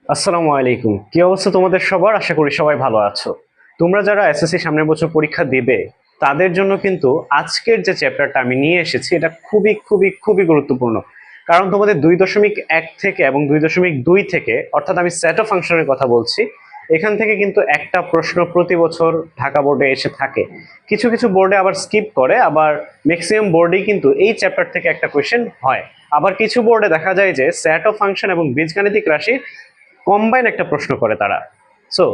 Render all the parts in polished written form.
আসসালামু আলাইকুম। কি অবস্থা তোমাদের সবার? আশা করি সবাই ভালো আছো। তোমরা যারা এসএসসি সামনের বছর পরীক্ষা দেবে তাদের জন্য কিন্তু আজকের যে চ্যাপ্টারটা আমি নিয়ে এসেছি এটা খুবই খুবই খুবই গুরুত্বপূর্ণ। কারণ তোমাদের 2.1 থেকে এবং 2.2 থেকে, অর্থাৎ আমি সেট অফ ফাংশনের কথা বলছি, এখান থেকে কিন্তু একটা প্রশ্ন প্রতি বছর ঢাকা বোর্ডে এসে থাকে। কিছু কিছু বোর্ডে আবার স্কিপ করে, আবার ম্যাক্সিমাম বোর্ডেই কিন্তু এই চ্যাপ্টার থেকে একটা কোয়েশ্চেন হয়। আবার কিছু বোর্ডে দেখা যায় যে সেট অফ ফাংশন এবং বীজগাণিতিক রাশি কম্বাইন একটা প্রশ্ন করে তারা। সো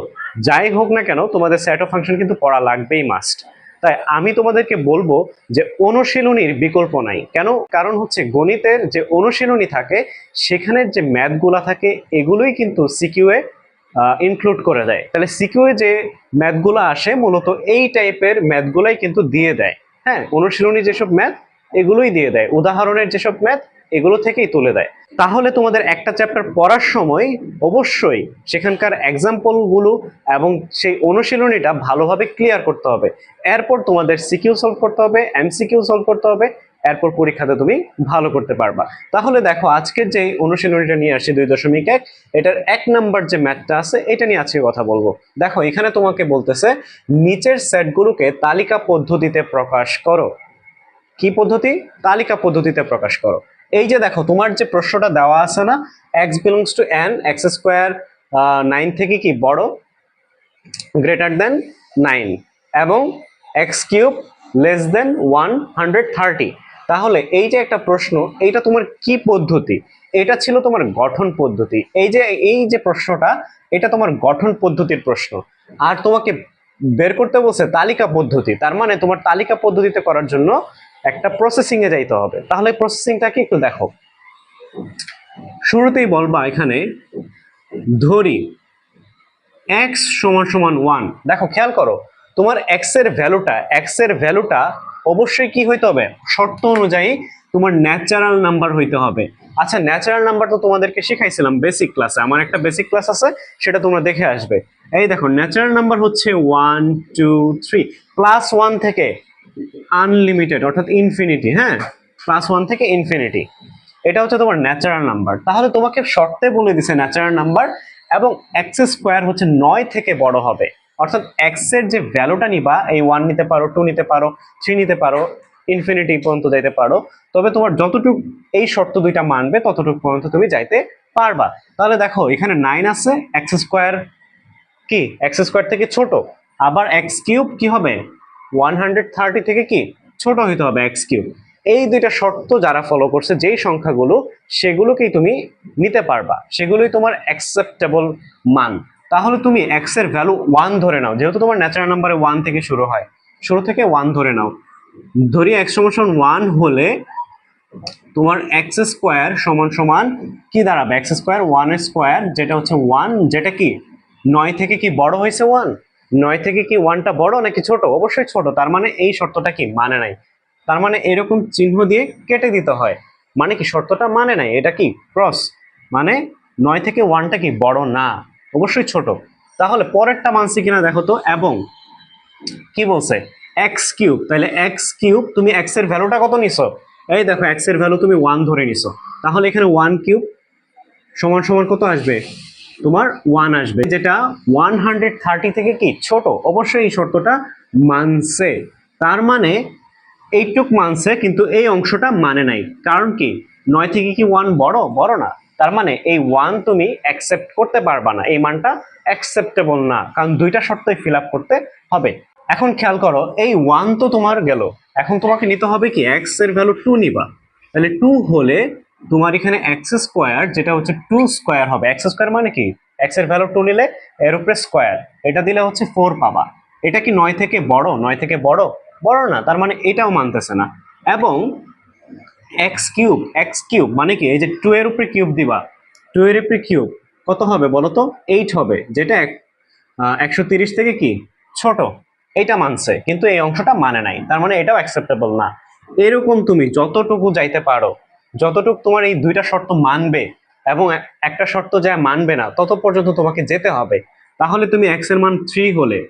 যাই হোক না কেন, তোমাদের সেট অফ ফাংশন কিন্তু পড়া লাগবেই, মাস্ট। তাই আমি তোমাদেরকে বলবো যে অনুশীলনীর বিকল্প নাই। কেন? কারণ হচ্ছে গণিতের যে অনুশীলনী থাকে সেখানের যে ম্যাথগুলা থাকে এগুলোই কিন্তু সিকিউএ ইনক্লুড করে দেয়। তাহলে সিকিউএ যে ম্যাথগুলো আসে মূলত এই টাইপের ম্যাথগুলাই কিন্তু দিয়ে দেয়। হ্যাঁ, অনুশীলনী যেসব ম্যাথ এগুলোই দিয়ে দেয়, উদাহরণের যেসব ম্যাথ এগুলো থেকেই তুলে দেয়। তাহলে তোমাদের একটা চ্যাপ্টার পড়ার সময় অবশ্যই সেখানকার এক্সাম্পল গুলো এবং সেই অনুশীলনীটা ভালোভাবে ক্লিয়ার করতে হবে। এরপর তোমাদের সিকিউ সলভ করতে হবে, এমসিকিউ সলভ করতে হবে, এরপর পরীক্ষাতে তুমি ভালো করতে পারবা। তাহলে দেখো, আজকের যে অনুশীলনীটা নিয়ে আসি 2.1, এটার 1 নাম্বার যে ম্যাথটা আছে এটা নিয়ে আজকে কথা বলবো। দেখো, এখানে তোমাকে বলতেছে নিচের সেটগুলোকে তালিকা পদ্ধতিতে প্রকাশ করো। কি পদ্ধতি? তালিকা পদ্ধতিতে প্রকাশ করো। এই যে দেখো, তোমার যে প্রশ্নটা দেওয়া আছে না, x belongs to n, x square 9 থেকে কি বড়, গ্রেটার দেন 9, এবং এক্স কিউব লেস দেন 130। তাহলে এই যে একটা প্রশ্ন, এইটা তোমার কি পদ্ধতি? এটা ছিল তোমার গঠন পদ্ধতি। এই যে প্রশ্নটা, এটা তোমার গঠন পদ্ধতির প্রশ্ন। আর তোমাকে বের করতে বলছে তালিকা পদ্ধতি, তার মানে তোমার তালিকা পদ্ধতিতে করার জন্য একটা প্রসেসিং এ যাইতে হবে। তাহলে প্রসেসিংটা কি একটু দেখো। শুরুতেই বলবা এখানে, ধরি x সমান সমান 1। দেখো, খেয়াল করো, তোমার x এর ভ্যালুটা অবশ্যই কি হইতে হবে? শর্ত অনুযায়ী তোমার ন্যাচারাল নাম্বার হইতে হবে। আচ্ছা, ন্যাচারাল নাম্বার তো তোমাদেরকে শিখাইছিলাম বেসিক ক্লাসে, আমার একটা বেসিক ক্লাস আছে, সেটা তোমরা দেখে আসবে। এই দেখো, ন্যাচারাল নাম্বার হচ্ছে 1 2 3, +1 থেকে আনলিমিটেড অর্থাৎ ইনফিনিটি। হ্যাঁ, +1 থেকে ইনফিনিটি, এটা হচ্ছে তোমার ন্যাচারাল নাম্বার। তাহলে তোমাকে শর্তে বলে দিছে ন্যাচারাল নাম্বার, এবং এক্স স্কোয়ার হচ্ছে 9 থেকে বড় হবে। অর্থাৎ এক্স এর যে ভ্যালুটা নিবা, এই 1 নিতে পারো, 2 নিতে পারো, 3 নিতে পারো, ইনফিনিটি পর্যন্ত যাইতে পারো। তবে তোমার যতটুকু এই শর্ত দুইটা মানবে ততটুকু পর্যন্ত তুমি যাইতে পারবা। তাহলে দেখো, এখানে 9 আছে, এক্স স্কোয়ার কি এক্স স্কোয়ার থেকে ছোট। আবার এক্স কিউব কি হবে? 130 থেকে কি ছোট হইতে হবে এক্স কিউব। এই দুইটা শর্ত যারা ফলো করছে, যেই সংখ্যাগুলো, সেগুলোকেই তুমি নিতে পারবা, সেগুলোই তোমার অ্যাকসেপ্টেবল মান। তাহলে তুমি এক্স এর ভ্যালু 1 ধরে নাও, যেহেতু তোমার ন্যাচারাল নাম্বারে 1 থেকে শুরু হয়, শুরু থেকে 1 ধরে নাও। ধরি এক্স সমান 1 হলে তোমার এক্স স্কোয়ার সমান সমান কি দাঁড়াবে? এক্স স্কোয়ার 1 স্কোয়ার, যেটা হচ্ছে 1, যেটা কি 9 থেকে কি বড় হয়েছে 1? 9 থেকে কি 1টা বড় নাকি ছোট? অবশ্যই ছোট। তার মানে এই শর্তটা কি মানে নাই। তার মানে এরকম চিহ্ন দিয়ে কেটে দিতে হয়, মানে কি শর্তটা মানে নাই, এটা কি ক্রস, মানে 9 থেকে 1টা কি বড় না, অবশ্যই ছোট। তাহলে পরেরটা মানছি কিনা দেখো তো। এবং কি বলছে? X cube. তাহলে এক্স কিউব, তুমি এক্স এর ভ্যালুটা কত নিছো? এই দেখো, এক্স এর ভ্যালু তুমি 1 ধরে নিছো। তাহলে এখানে 1 কিউব সমান সমান কত আসবে? তোমার 1 আসবে, যেটা 130 থেকে কি ছোট। অবশ্যই এই শর্তটা মানছে। তার মানে এইটুক মানছে, কিন্তু এই অংশটা মানে নাই। কারণ কি? 9 থেকে কি 1 বড়? বড় না। তার মানে এই 1 তুমি অ্যাকসেপ্ট করতে পারবা না, এই মানটা অ্যাকসেপ্টেবল না, কারণ দুইটা শর্তই ফিল আপ করতে হবে। এখন খেয়াল করো, এই 1 তো তোমার গেল, এখন তোমাকে নিতে হবে কি? এক্স এর ভ্যালু 2 নিবা। তাহলে 2 হলে তোমার এখানে এক্স স্কোয়ার, যেটা হচ্ছে 2 স্কোয়ার হবে। এক্স স্কোয়ার মানে কি? এক্স এর ভ্যালু 2 নিলে এর উপরে স্কোয়ার, এটা দিলে হচ্ছে 4 পাবা। এটা কি 9 থেকে বড়? 9 থেকে বড়? বড় না। তার মানে এটাও মানতেছে না। এবং এক্স কিউব মানে কি? এই যে 2 এর উপরে কিউব দিবা, 2 এর উপরে কিউব কত হবে বলো তো? 8 হবে, যেটা 130 থেকে কি ছোট। এটা মানছে, কিন্তু এই অংশটা মানে নাই, তার মানে এটাও অ্যাকসেপ্টেবল না। এরকম তুমি যতটুকু যাইতে পারো, যতটুকু তোমার এই দুইটা শর্ত মানবে এবং একটা শর্ত যা মানবে না, তত পর্যন্ত তোমাকে যেতে হবে। তাহলে তুমি এক্স এর মান 3 হলে,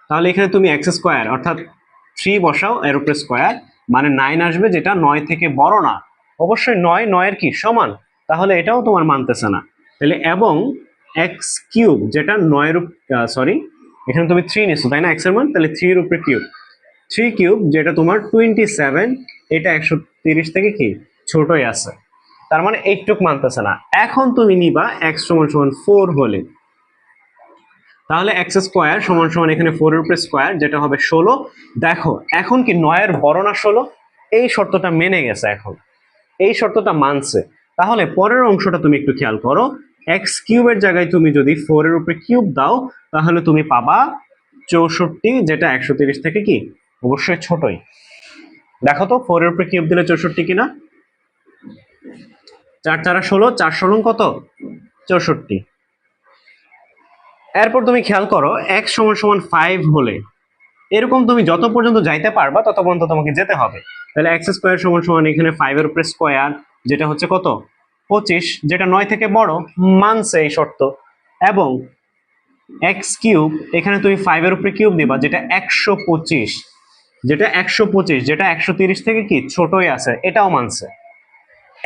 তাহলে এখানে তুমি এক্স স্কোয়ার অর্থাৎ 3 বসাও, এর উপরে স্কোয়ার, মানে 9 আসবে, যেটা 9 থেকে বড় না। অবশ্যই 9 9 এর কি সমান? তাহলে এটাও তোমার মানতেছে না। তাহলে এবং এক্স কিউব যেটা 9 সরি এখানে তুমি 3 নিছো তাই না এক্স এর মান, তাহলে 3 এর উপরে কিউব, 3 কিউব যেটা তোমার 27, এটা 130 থেকে কি ছোটই আছে, তার মানে এইটুক মানতেছে না। এখন তুমি নিবা এক্স সমান সমান 4 হলে, তাহলে এক্স স্কোয়ার সমান সমান এখানে 4 এর উপরে স্কোয়ার যেটা হবে 16। দেখো এখন কি 9 এর বড় না 16, এই শর্তটা মেনে গেছে, এখন এই শর্তটা মানছে। তাহলে পরের অংশটা তুমি একটু খেয়াল করো, এক্স কিউবের জায়গায় তুমি যদি 4 এর উপরে কিউব দাও তাহলে তুমি পাবা 64, যেটা 130 থেকে কি অবশ্যই ছোটই। দেখো তো 4 এর উপরে কিউব দিলে 64 কিনা, 4 4 16, 4 16 কত 64। এরপর তুমি খেয়াল করো এক্স সমান সমান 5 হলে, এরকম তুমি যত পর্যন্ত যাইতে পারবা তত পর্যন্ত তোমাকে যেতে হবে। তাহলে এক্স স্কোয়ার সমান সমান এখানে 5 এর উপরে স্কোয়ার যেটা হচ্ছে কত 25, যেটা 9 থেকে বড়, মানছে এই শর্ত। এবং এক্স কিউব এখানে তুমি 5 এর উপরে কিউব দিবা যেটা 125, যেটা 125, যেটা 130 থেকে কি ছোটই আছে, এটাও মানছে।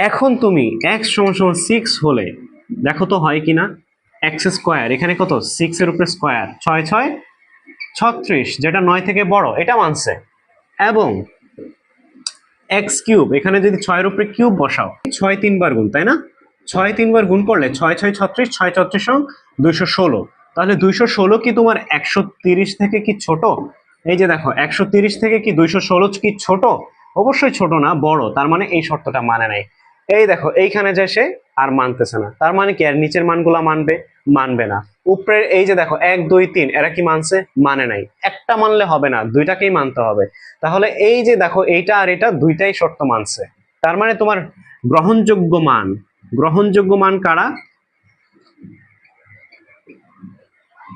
এখন তুমি এক্স সমান সমান 6 হলে দেখো তো হয় কিনা, এক্স স্কোয়ার এখানে কত 6 এর উপরে স্কোয়ার 6 6 36, যেটা 9 থেকে বড়, এটা মানছে। এবং এক্স কিউব এখানে যদি 6 এর উপরে কিউব বসাও, 6 3 বার গুণ, তাই না, 6 3 বার গুণ করলে 6 6 36, 6 36 216, তাহলে 216 কি তোমার 130 থেকে কি ছোট? এই যে দেখো 130 থেকে কি 216 কি ছোট? অবশ্যই ছোট না, বড়, তার মানে এই শর্তটা মানে নাই। এই দেখো এইখানে যে সে আর মানতেছে না, তার মানে কি আর নিচের মানগুলা মানবে? মানবে না। উপরের এই যে দেখো 1 2 3 এরা কি মানছে? মানে নাই। একটা মানলে হবে না, দুইটাকেই মানতে হবে। তাহলে এই যে দেখো এইটা আর এটা দুইটাই শর্ত মানছে, তার মানে তোমার গ্রহণযোগ্য মান, গ্রহণযোগ্য মান কারা?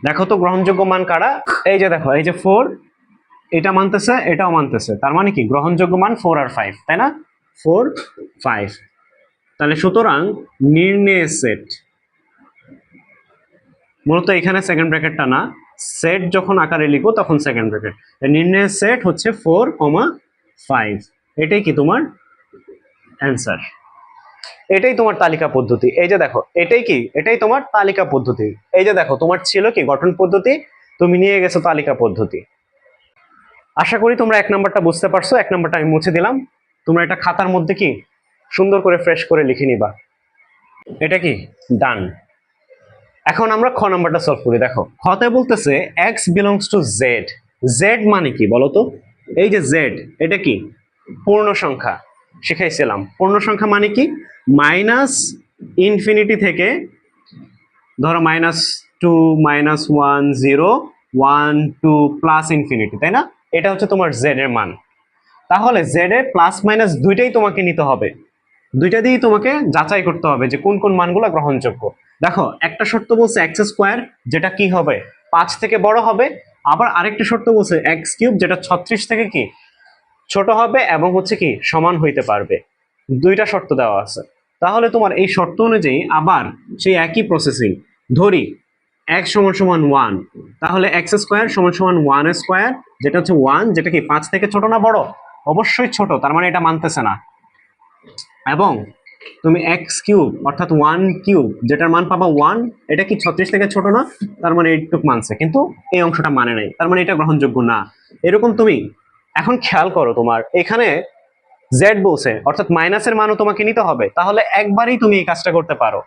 দেখো তো গ্রহণযোগ্য মান কারা? এই যে দেখো এই যে 4, এটা মানতেছে, এটাও মানতেছে, তার মানে কি গ্রহণযোগ্য মান 4 আর 5, তাই না, 4 5। তাহলে সুতরাং নির্ণয় সেট, মূলত এখানে সেকেন্ড ব্র্যাকেটটা না, সেট যখন আকারে লিখো তখন সেকেন্ড ব্র্যাকেট, নির্ণয় সেট হচ্ছে 4, 5, এটাই কি তোমার অ্যান্সার। এটাই তোমার তালিকা পদ্ধতি। এই যে দেখো এটাই কি, এটাই তোমার তালিকা পদ্ধতি। এই যে দেখো তোমার ছিল কি গঠন পদ্ধতি, তুমি নিয়ে গেছো তালিকা পদ্ধতি। আশা করি তোমরা 1 নাম্বারটা বুঝতে পারছো। 1 নাম্বারটা আমি মুছে দিলাম, তোমরা এটা খাতার মধ্যে কি সুন্দর করে ফ্রেশ করে লিখে নিবা। এটা কি ডান। এখন আমরা খ নাম্বারটা সলভ করি। দেখো খতে বলতেছে x belongs to z, z মানে কি বলো তো? এই যে z, এটা কি পূর্ণ সংখ্যা, শিখাইছিলাম পূর্ণ সংখ্যা মানে কি, মাইনাস ইনফিনিটি থেকে ধরো -2 -1 0 1 2 প্লাস ইনফিনিটি, তাই না, এটা হচ্ছে তোমার z এর মান। তাহলে z এর প্লাস মাইনাস দুইটাই তোমাকে নিতে হবে, দুইটা দিয়েই তোমাকে যাচাই করতে হবে যে কোন কোন মানগুলো গ্রহণযোগ্য। দেখো একটা শর্ত বলছে এক্স স্কোয়ার যেটা কি হবে 5 থেকে বড় হবে, আবার আরেকটা শর্ত বলছে এক্স কিউব যেটা 36 থেকে কি ছোট হবে এবং হচ্ছে কি সমান হইতে পারবে। দুইটা শর্ত দেওয়া আছে। তাহলে তোমার এই শর্ত অনুযায়ী আবার সেই একই প্রসেসিং ধরি এক্স সমান সমান 1, তাহলে এক্স স্কোয়ার সমান সমান 1 স্কোয়ার যেটা হচ্ছে 1, যেটা কি 5 থেকে ছোট না বড়? অবশ্যই ছোট, তার মানে এটা মানতেছে না। এবং তুমি এক্স কিউব অর্থাৎ 1 কিউব যেটার মান পাবা 1, এটা কি 36 থেকে ছোট না? তার মানে এইটুক মানছে, কিন্তু এই অংশটা মানে নাই, তার মানে এটা গ্রহণযোগ্য না। এরকম তুমি এখন খেয়াল করো, তোমার এখানে জেড বলছে অর্থাৎ মাইনাসের মানও তোমাকে নিতে হবে। তাহলে একবারই তুমি এই কাজটা করতে পারো,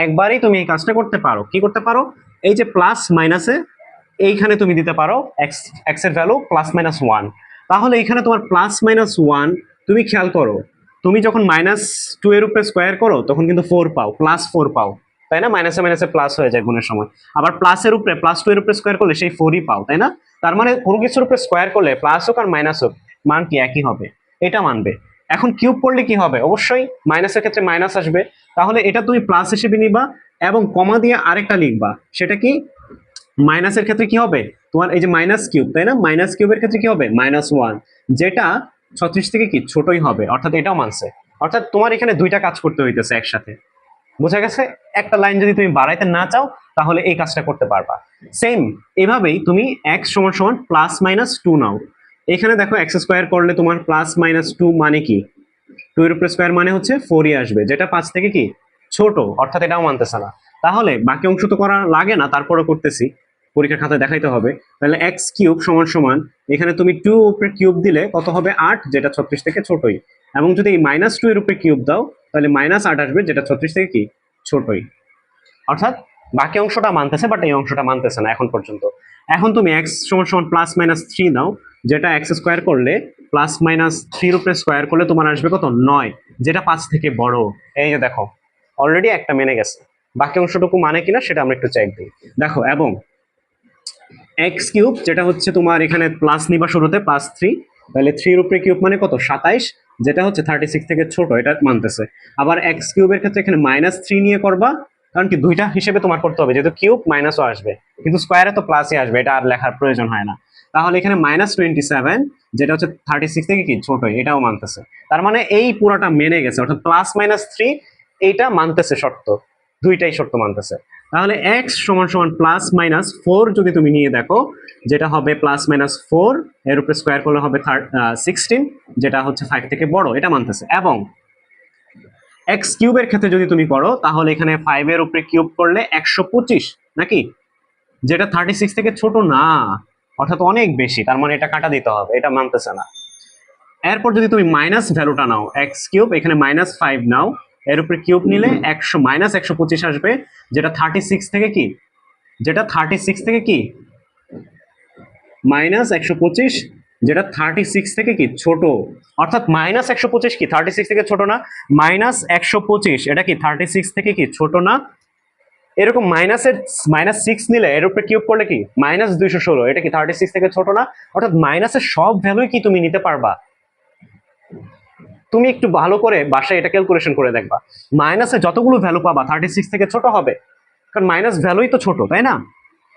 একবারই তুমি এই কাজটা করতে পারো। কি করতে পারো? এই যে প্লাস মাইনাসে এইখানে তুমি দিতে পারো এক্স, এক্স এর ভ্যালু +-1, তাহলে এখানে তোমার +-1 তুমি খেয়াল করো, তুমি যখন -2 এর উপরে স্কোয়ার করো তখন কিন্তু 4 পাও, +4 পাও, তাই না, মাইনাসে মাইনাসে প্লাস হয়ে যায় গুণের সময়। আবার প্লাসের উপরে +2 এর উপরে স্কোয়ার করলে সেই 4ই পাও, তাই না। তার মানে কোনো কিছুর উপরে স্কোয়ার করলে প্লাস হোক আর মাইনাস হোক মান কি একই হবে, এটা মানবে। এখন কিউব করলে কি হবে? অবশ্যই মাইনাসের ক্ষেত্রে মাইনাস আসবে, তাহলে এটা তুমি প্লাস হিসেবে নিবা এবং কমা দিয়ে আরেকটা লিখবা, সেটা কি মাইনাসের ক্ষেত্রে কি হবে তোমার এই যে মাইনাস কিউব, তাই না, মাইনাস কিউবের ক্ষেত্রে কি হবে -1, যেটা 36 থেকে কি ছোটই হবে, অর্থাৎ এটাও মানছে। অর্থাৎ তোমার এখানে দুইটা কাজ করতে হইতেছে একসাথে, বোঝা গেছে। একটা লাইন যদি তুমি বাড়াইতে না চাও তাহলে এই কাজটা করতে পারবা। সেম এভাবেই তুমি x = +-2 নাও। এখানে দেখো এক্স স্কোয়ার করলে তোমার +-2 মানে কি 2 এর উপরে স্কোয়ার মানে হচ্ছে 4ই আসবে, যেটা 5 থেকে কি ছোট, অর্থাৎ এটাও মানতেছে না। তাহলে বাকি অংশ তো করা লাগে না, তারপরে করতেছি, পরীক্ষার খাতায় দেখাইতে হবে। তাহলে এক্স কিউব সমান সমান এখানে তুমি 2 উপরে কিউব দিলে কত হবে 8, যেটা 36 থেকে ছোটই। এবং যদি এই -2 এর উপরে কিউব দাও তাহলে -8 আসবে, যেটা 36 থেকে কি ছোটই। অর্থাৎ বাকি অংশটা মানতেছে, বাট এই অংশটা মানতেছে না এখন পর্যন্ত। এখন তুমি এক্স সমান সমান +-3 নাও, যেটা এক্স স্কোয়ার করলে +-3 এর উপরে স্কোয়ার করলে তোমার আসবে কত 9, যেটা 5 থেকে বড়। এই যে দেখো অলরেডি একটা মেনে গেছে, বাকি অংশটুকু মানে কিনা সেটা আমরা একটু চেক দিই। দেখো, এবং এক্স কিউব যেটা হচ্ছে তোমার এখানে প্লাস নিবা শুরুতে +3, তাহলে 3 এর উপরে কিউব মানে কত 27, যেটা হচ্ছে 36 থেকে ছোট, এটা মানতেছে। আবার এক্স কিউবের ক্ষেত্রে এখানে -3 নিয়ে করবা, কারণ কি দুইটা হিসেবে তোমার করতে হবে, যেহেতু কিউব মাইনাসও আসবে, কিন্তু স্কোয়ারে তো প্লাসই আসবে, এটা আর লেখার প্রয়োজন হয় না। তাহলে এখানে -27, যেটা হচ্ছে 36 থেকে কি ছোট, এটাও মানতেছে। তার মানে এই পুরোটা মেনে গেছে, অর্থাৎ +-3 এইটা মানতেছে শর্ত, দুইটাই শর্ত মানতেছে। তাহলে x সমান সমান +-4 যদি তুমি নিয়ে দেখো, যেটা হবে +-4 এর উপরে স্কোয়ার করলে হবে 16, যেটা হচ্ছে 5 থেকে বড়, এটা মানতেছে। এবং এক্স কিউবের ক্ষেত্রে যদি তুমি করো তাহলে এখানে 5 এর উপরে কিউব করলে 125 নাকি, যেটা 36 থেকে ছোট না, অর্থাৎ অনেক বেশি, তার মানে এটা কাটা দিতে হবে, এটা মানতেছে না। এরপর যদি তুমি মাইনাস ভ্যালুটা নাও, এক্স কিউব এখানে -5 নাও, এর উপরে কিউব নিলে 125 আসবে, যেটা 36 থেকে কি, যেটা 36 থেকে কি -125, যেটা 36 থেকে কি ছোট। অর্থাৎ -125 কি 36 থেকে ছোট না, -125 এটা কি 36 থেকে কি ছোট না। এরকম -6 নিলে এর উপরে কিউব করলে কি -216, এটা কি 36 থেকে ছোট না। অর্থাৎ মাইনাসের সব ভ্যালুই কি তুমি নিতে পারবা। তুমি একটু ভালো করে বাসায় এটা ক্যালকুলেশন করে দেখবা, মাইনাসে যতগুলো ভ্যালু পাবা 36 থেকে ছোট হবে, কারণ মাইনাস ভ্যালুই তো ছোট, তাই না।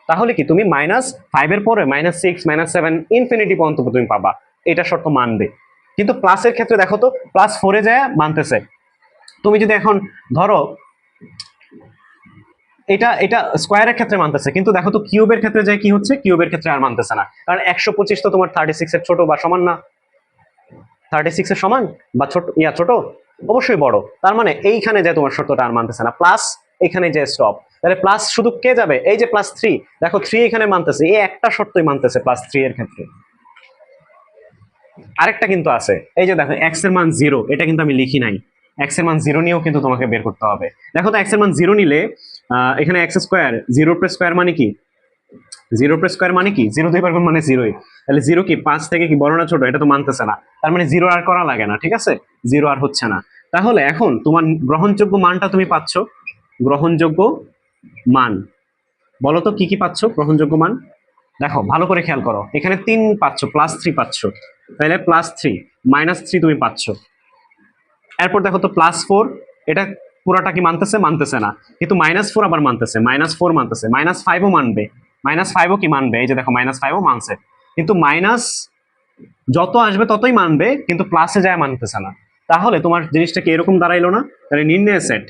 তাহলে কি তুমি -5 এর পরে -6, -7 ইনফিনিটি পর্যন্ত তুমি পাবা, এটা শর্ত মানবে। কিন্তু প্লাসের ক্ষেত্রে দেখো তো, +4 যায় মানতেছে। তুমি যদি এখন ধরো এটা এটা স্কোয়ারের ক্ষেত্রে মানতেছে, কিন্তু দেখো তো কিউবের ক্ষেত্রে যায় কি হচ্ছে, কিউবের ক্ষেত্রে আর মানতেছে না, কারণ 125 তো তোমার 36 এর ছোট বা সমান না, 36 এর সমান বা ছোট, ছোট অবশ্যই বড়। তার মানে এইখানে যে তোমার শর্তটা আর মানতেছে না, প্লাস এখানে যে স্টপ, তাহলে প্লাস শুধু কে যাবে, এই যে +3, দেখো 3 এখানে মানতেছে, এই একটা শর্তই মানতেছে +3 এর ক্ষেত্রে। আরেকটা কিন্তু আছে, এই যে দেখো এক্স এর মান 0, এটা কিন্তু আমি লিখি নাই, এক্স এর মান 0 নিয়েও কিন্তু তোমাকে বের করতে হবে। দেখো তো এক্স এর মান 0 নিলে এখানে এক্স স্কোয়ার, 0 উপরে স্কোয়ার মানে কি, 0 উপরে স্কোয়ার মানে কি 0 2 বার গুণ মানে 0ই, তাহলে 0 কি 5 থেকে কি বড় না ছোট, এটা তো মানতেছে না, তার মানে 0 আর করা লাগে না, ঠিক আছে, 0 আর হচ্ছে না। তাহলে এখন তোমার গ্রহণযোগ্য মানটা তুমি পাচ্ছ, গ্রহণযোগ্য মান বলো তো কি কি পাচ্ছ গ্রহণযোগ্য মান। দেখো ভালো করে খেয়াল করো, এখানে 3 পাচ্ছ, +3 পাচ্ছ, তাহলে +3 -3 তুমি পাচ্ছ। এরপর দেখো তো +4, এটা পুরাটা কি মানতেছে, মানতেছে না, কিন্তু -4 আবার মানতেছে, -4 মানতেছে, -5ও মানবে, -5ও কি মানবে, এই যে দেখো -5ও মানছে, কিন্তু মাইনাস যত আসবে ততই মানবে, কিন্তু প্লাসে যায় মানতেছে না। তাহলে তোমার জিনিসটা কি এরকম দাঁড়াইলো না, তাহলে নির্ণয় সেট,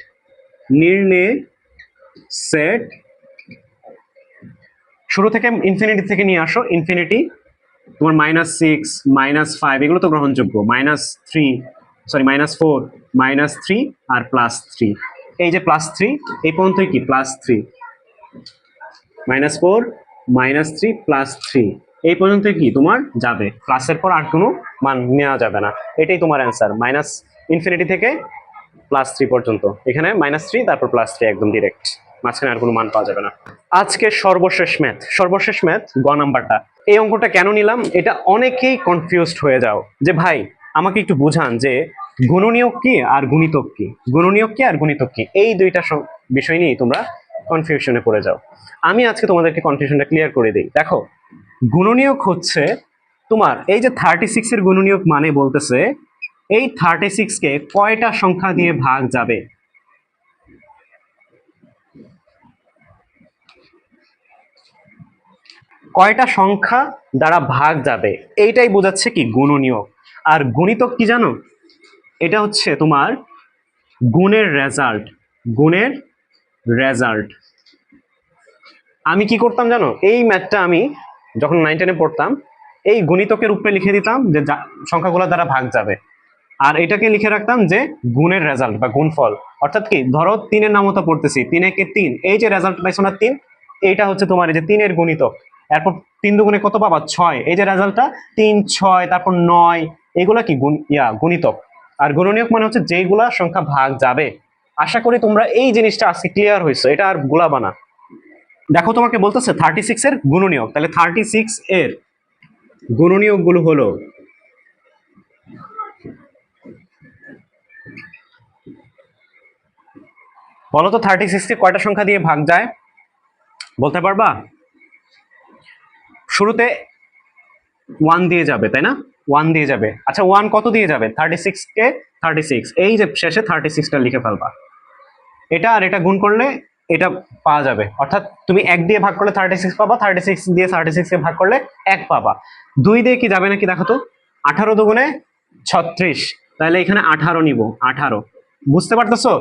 নির্ণয় সেট শুরু থেকে ইনফিনিটি থেকে নিয়ে আসো, ইনফিনিটি তোমার -6, -5 এগুলো তো গ্রহণযোগ্য, -3 সরি -4, -3 আর +3, এই যে +3 এই পর্যন্তই কি +3, -4, -3, +3 এই পর্যন্ত কি তোমার যাবে, প্লাসের পর আর কোনো মান নেওয়া যাবে না। এটাই তোমার অ্যান্সার, ইনফিনিটি থেকে +3 পর্যন্ত, এখানে -3 তারপর +3 একদম ডিরেক্ট, মাঝখানে আর কোনো মান পাওয়া যাবে না। আজকে সর্বশেষ ম্যাথ গ নাম্বারটা। এই অঙ্কটা কেন নিলাম, এটা অনেকেই কনফিউজড হয়ে যাও যে ভাই আমাকে একটু বুঝান যে গুণনীয়ক কি আর গুণিতক কি, গুণনীয়ক কি আর গুণিতক কি, এই দুইটা বিষয় নিয়ে তোমরা কনফিউশনে পড়ে যাও। আমি আজকে তোমাদেরকে কনফিউশনটা ক্লিয়ার করে দিই। দেখো, গুণনীয়ক হচ্ছে তোমার এই যে 36 এর গুণনীয়ক মানে বলতেছে এই 36 কে কয়টা সংখ্যা দিয়ে ভাগ যাবে, কয়টা সংখ্যা দ্বারা ভাগ যাবে, এইটাই বোঝাচ্ছে কি গুণনীয়ক। আর গুণিতক কি জানো, এটা হচ্ছে তোমার গুণের রেজাল্ট, গুণের রেজাল্ট। আমি কি করতাম জানো, এই ম্যাথটা আমি যখন 9 10-এ পড়তাম এই গুণিতকের উপরে লিখে দিতাম যে সংখ্যাগুলো দ্বারা ভাগ যাবে, আর এটাকে লিখে রাখতাম যে গুণের রেজাল্ট বা গুণফল। অর্থাৎ কি, ধরো 3-এর নামতা পড়তেছি, 3 একে 3, এই যে রেজাল্ট পাইছো না 3, এইটা হচ্ছে তোমার এই যে 3-এর গুণিতক। এরপর 3 দুগুণে কত পাবা, 6, এই যে রেজাল্টটা 3, 6, তারপর 9, এগুলা কি গুণিতক। আর গুণনীয়ক মানে হচ্ছে যেইগুলা সংখ্যা ভাগ যাবে। আশা করি তোমরা এই জিনিসটা আজকে ক্লিয়ার হয়েছে, এটা আর গুলাবা না। দেখো তোমাকে বলতেছে 36 এর গুণনীয়ক, তাহলে 36 এর গুণনীয়ক গুলো হলো, বলো তো 36 কে কয়টা সংখ্যা দিয়ে ভাগ যায়, বলতে পারবা? শুরুতে 1 দিয়ে যাবে, তাই না? 1 দিয়ে যাবে। আচ্ছা 1 কত দিয়ে যাবে, 36 কে 36, এই যে শেষে 36টা লিখে ফেলবা। এটা আর এটা গুণ করলে এটা পাওয়া যাবে, অর্থাৎ তুমি 1 দিয়ে ভাগ করলে 36 পাবা, 36 দিয়ে 36 কে ভাগ করলে 1 পাবা। 2 দিয়ে কি যাবে নাকি দেখো তো, 18 দুগুণে 36, তাহলে এখানে 18 নিব, 18। বুঝতে পারতেছো,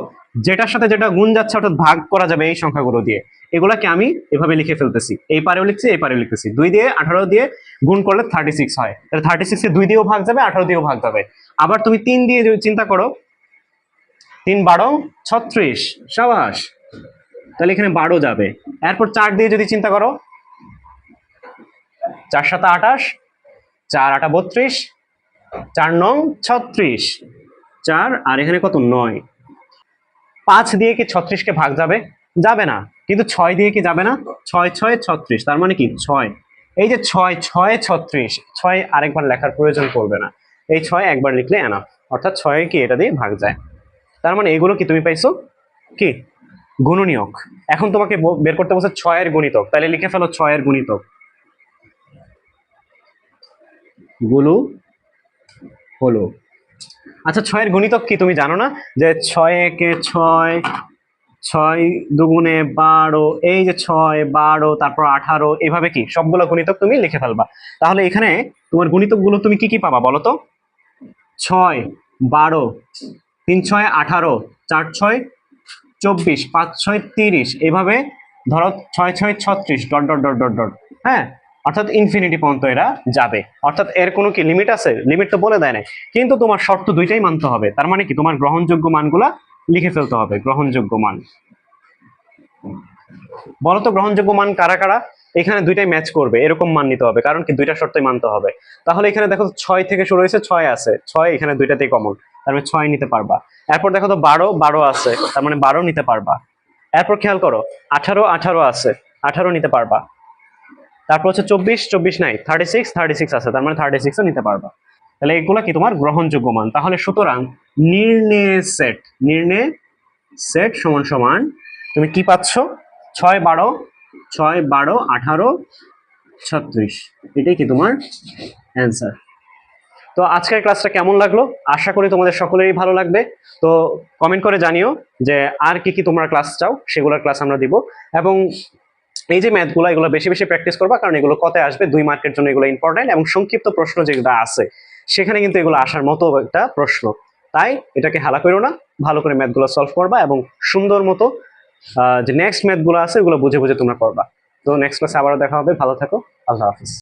যেটার সাথে যেটা গুণ যাচ্ছে অর্থাৎ ভাগ করা যাবে এই সংখ্যাগুলো দিয়ে, এগুলাকে আমি এভাবে লিখে ফেলতেছি, এই পারেও লিখছি এই পারেও লিখতেছি। 2 দিয়ে 18 দিয়ে গুণ করলে 36 হয়, তাহলে 36 কে 2 দিয়েও ভাগ যাবে, 18 দিয়েও ভাগ যাবে। আবার তুমি 3 দিয়ে যদি চিন্তা করো, 3 12 36, সাবাস, তাহলে এখানে 12 যাবে। এরপর 4 দিয়ে যদি চিন্তা করো, 4 7 28, 4 8 32, 4 9 36, 4 আর এখানে কত 9। 5 দিয়ে কি 36 কে ভাগ যাবে, যাবে না। কিন্তু 6 দিয়ে কি যাবে না, 6 6 36, তার মানে কি 6, এই যে 6 6 36, 6 আরেকবার লেখার প্রয়োজন পড়বে না, এই 6 একবার লিখলে এনাফ, অর্থাৎ 6 কি এটা দিয়ে ভাগ যায়। তার মানে এগুলো কি তুমি পাইছো কি, গুণনীয়ক। এখন তোমাকে বের করতে বলছে 6 এর গুণিতক, তাহলে লিখে ফেলো 6 এর গুণিতক গুলো হলো। আচ্ছা 6 এর গুণিতক কি তুমি জানো না, যে 6 একে 6, 6 দুগুণে 12, এই যে 6 12 তারপর 18, এভাবে কি সবগুলো গুণিতক তুমি লিখে ফেলবা। তাহলে এখানে তোমার গুণিতক গুলো তুমি কি কি পাবা বলো তো, 6 12, 3 6 18, 4 6 24, 5 6 30, এভাবে ধরো 6 6 36 dot dot dot dot dot, হ্যাঁ, অর্থাৎ ইনফিনিটি পর্যন্ত এরা যাবে। অর্থাৎ এর কোনো কি লিমিট আছে, লিমিট তো বলে দেয় না, কিন্তু তোমার শর্ত দুইটাই মানতে হবে। তার মানে কি তোমার গ্রহণযোগ্য মানগুলা লিখে ফেলতে হবে, গ্রহণযোগ্য মান। বলো তো গ্রহণযোগ্য মান কারা কারা, এখানে দুইটাই ম্যাচ করবে এরকম মান নিতে হবে, কারণ কি দুইটা শর্তই মানতে হবে। তাহলে এখানে দেখো 6 থেকে শুরু হয়েছে, 6 আছে, 6 এখানে দুইটাতেই কমন, তার মানে 6 নিতে পারবা। এরপর দেখো তো 12 12 আছে, তার মানে 12 নিতে পারবা। এরপর খেয়াল করো 18 18 আছে, 18 নিতে পারবা। তারপর হচ্ছে 24 24 নাই, 36 36 আছে, তার মানে 36ও নিতে পারবা। তাহলে এগুলো কি তোমার গ্রহণযোগ্য মান। তাহলে সুতরাং নির্ণয় সেট সমান সমান তুমি কি পাচ্ছ, 6 12, 6 12 18 36, এটাই কি তোমার অ্যান্সার। তো আজকের ক্লাসটা কেমন লাগলো, আশা করি তোমাদের সকলেরই ভালো লাগবে। তো কমেন্ট করে জানিও যে আর কি কি তোমরা ক্লাস চাও, সেগুলোর ক্লাস আমরা দিব। এবং এই যে ম্যাথগুলো, এগুলো বেশি বেশি প্র্যাকটিস করবা, কারণ এগুলো কতে আসবে 2 মার্কের জন্য, এগুলো ইম্পর্টেন্ট। এবং সংক্ষিপ্ত প্রশ্ন যেগুলো আছে সেখানে কিন্তু এগুলো আসার মতো একটা প্রশ্ন, তাই এটাকে হেলা করো না, ভালো করে ম্যাথগুলো সলভ করবা এবং সুন্দর মতো যে নেক্সট ম্যাথগুলো আছে ওগুলো বুঝে বুঝে তোমরা করবা। তো নেক্সট ক্লাসে আবারও দেখা হবে, ভালো থাকো, আল্লাহ হাফিজ।